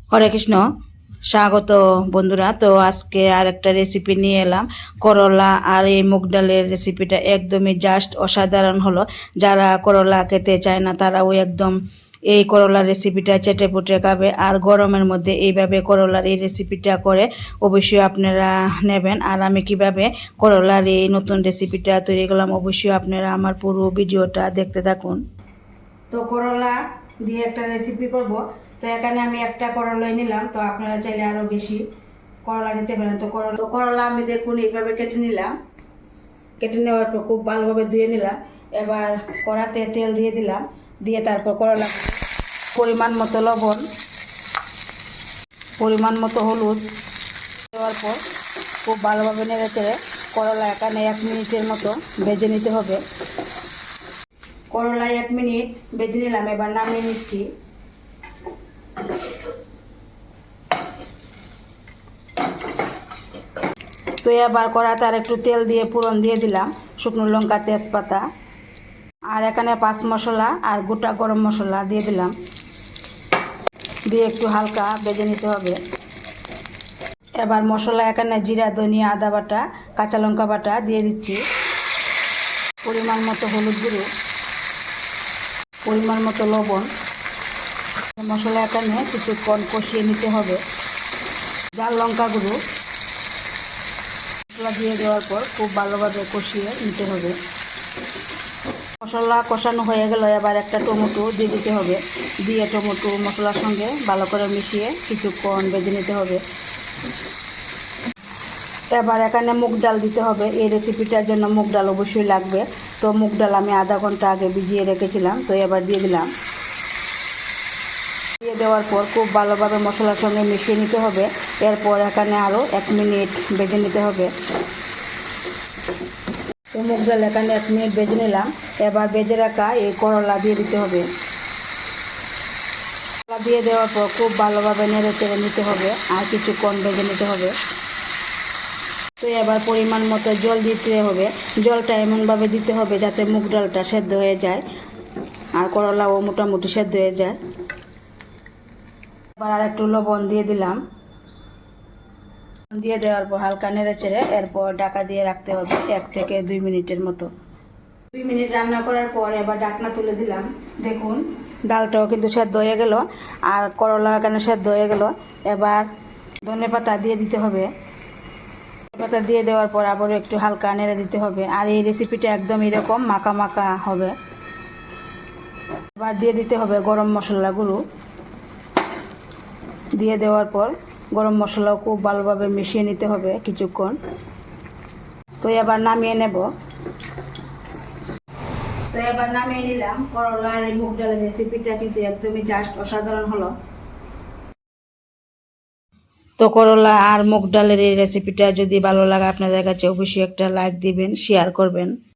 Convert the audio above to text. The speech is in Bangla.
হরে কৃষ্ণ, স্বাগত বন্ধুরা। তো আজকে আর একটা রেসিপি নিয়ে এলাম, করলা আর এই মুগ ডালের রেসিপিটা একদমই জাস্ট অসাধারণ হলো। যারা করলা খেতে চায় না তারাও একদম এই করলার রেসিপিটা চেটে পুটে খাবে। আর গরমের মধ্যে এইভাবে করলার এই রেসিপিটা করে অবশ্যই আপনারা নেবেন। আর আমি কিভাবে করলার এই নতুন রেসিপিটা তৈরি করলাম অবশ্যই আপনারা আমার পুরো ভিডিওটা দেখতে থাকুন। তো করলা দিয়ে একটা রেসিপি করব। তো এখানে আমি একটা করলাই নিলাম, তো আপনারা চাইলে আরও বেশি করলা নিতে পারেন। তো করলা আমি দেখুন এইভাবে কেটে নিলাম। কেটে নেওয়ার পর খুব ভালোভাবে ধুয়ে নিলাম। এবার কড়াতে তেল দিয়ে দিলাম, দিয়ে তারপর করলা পরিমাণ মতো লবণ, পরিমাণ মতো হলুদ দেওয়ার পর খুব ভালোভাবে নেড়ে চেড়ে করলা এখানে 1 মিনিটের মতো ভেজে নিতে হবে। করলা 1 মিনিট ভেজে নিলাম, এবার নামিয়ে নিচ্ছি। তো এবার কড়াতে আর একটু তেল দিয়ে ফোড়ন দিয়ে দিলাম, শুকনো লঙ্কা, তেজপাতা, আর এখানে 5 মশলা আর গোটা গরম মশলা দিয়ে দিলাম, দিয়ে একটু হালকা ভেজে নিতে হবে। এবার মশলা এখানে জিরা, ধনিয়া, আদা বাটা, কাঁচা লঙ্কা বাটা দিয়ে দিচ্ছি, পরিমাণ মতো হলুদ গুঁড়ো, পরিমাণ মতো লবণ। মশলা এখানে কিছুক্ষণ কষিয়ে নিতে হবে। ঝাল লঙ্কা গুঁড়ো মশলা দিয়ে দেওয়ার পর খুব ভালোভাবে কষিয়ে নিতে হবে। মশলা কষানো হয়ে গেল, এবার একটা টমেটো দিয়ে দিতে হবে, দিয়ে টমেটো মশলার সঙ্গে ভালো করে মিশিয়ে কিছুক্ষণ ভেজে নিতে হবে। এবার এখানে মুগ ডাল দিতে হবে। এই রেসিপিটার জন্য মুগ ডাল অবশ্যই লাগবে। তো মুগ ডাল আমি আধা ঘন্টা আগে ভিজিয়ে রেখেছিলাম, তো এবার দিয়ে দিলাম। দিয়ে দেওয়ার পর খুব ভালোভাবে মশলার সঙ্গে মিশিয়ে নিতে হবে। এরপর এখানে আরও 1 মিনিট ভেজে নিতে হবে। তো মুগ ডাল এখানে 1 মিনিট ভেজে নিলাম। এবার ভেজে রাখা এই করলা দিয়ে দিতে হবে। করলা দিয়ে দেওয়ার পর খুব ভালোভাবে নেড়ে চেড়ে নিতে হবে আর কিছুক্ষণ ভেজে নিতে হবে। তো এবার পরিমাণ মতো জল দিতে হবে। জলটা এমনভাবে দিতে হবে যাতে মুগ ডালটা সেদ্ধ হয়ে যায় আর করলাও মোটামুটি সেদ্ধ হয়ে যায়। এবার আর একটু লবণ দিয়ে দিলাম, দিয়ে দেওয়ার পর হালকা নেড়ে চেড়ে এরপর ঢাকা দিয়ে রাখতে হবে 1 থেকে 2 মিনিটের মতো। 2 মিনিট রান্না করার পর এবার ঢাকনা তুলে দিলাম। দেখুন ডালটাও কিন্তু সেদ্ধ হয়ে গেল আর করলা এখানে সেদ্ধ হয়ে গেল। এবার ধনেপাতা দিয়ে দিতে হবে। ধনেপাতা দিয়ে দেওয়ার পর আবারও একটু হালকা নেড়ে দিতে হবে। আর এই রেসিপিটা একদম এরকম মাখা মাখা হবে। এবার দিয়ে দিতে হবে গরম মশলা গুঁড়ো। দিয়ে দেওয়ার পর গরম মশলাও খুব ভালোভাবে মিশিয়ে নিতে হবে কিছুক্ষণ। তো এবার নামিয়ে নেব। তো এবার নামিয়ে নিলাম। করলা আর মুগ ডালের রেসিপিটা কিন্তু একদমই জাস্ট অসাধারণ হলো। তো করলা আর মুগ ডালের এই রেসিপিটা যদি ভালো লাগে আপনাদের কাছে অবশ্যই একটা লাইক দিবেন, শেয়ার করবেন।